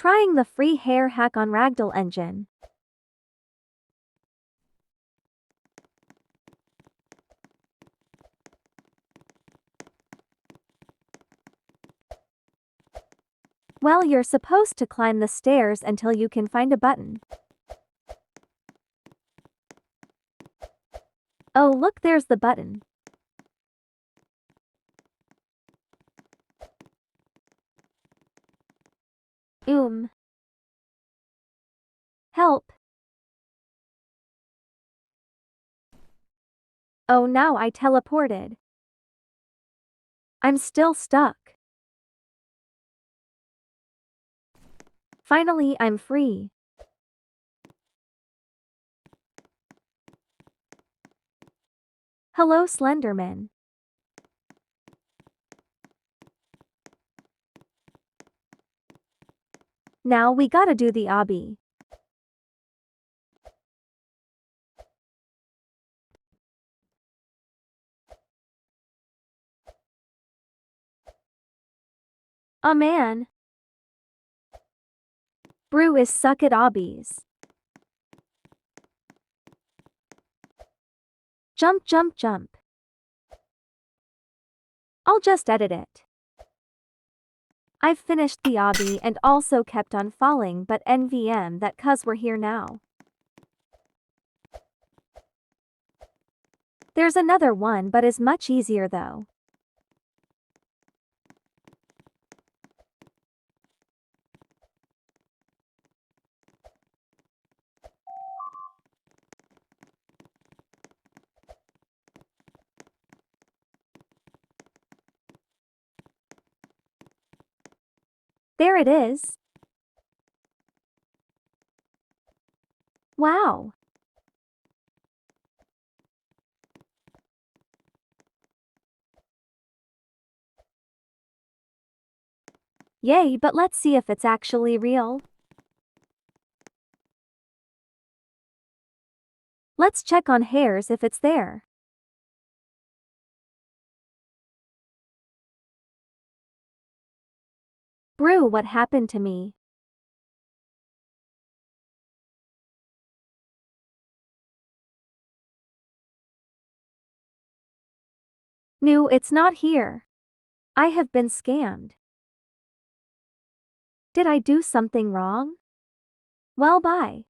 Trying the free hair hack on Ragdoll engine. Well, you're supposed to climb the stairs until you can find a button. Oh, look, there's the button. Help. Oh, now I teleported. I'm still stuck. Finally, I'm free. Hello, Slenderman. Now we gotta do the obby. Oh man. Brew is suck at obbies. Jump, jump, jump. I'll just edit it. I've finished the obby and also kept on falling, but NVM that 'cause we're here now. There's another one but is much easier though. There it is. Wow. Yay, but let's see if it's actually real. Let's check on hairs if it's there. Brew, what happened to me? No, it's not here. I have been scammed. Did I do something wrong? Well, bye.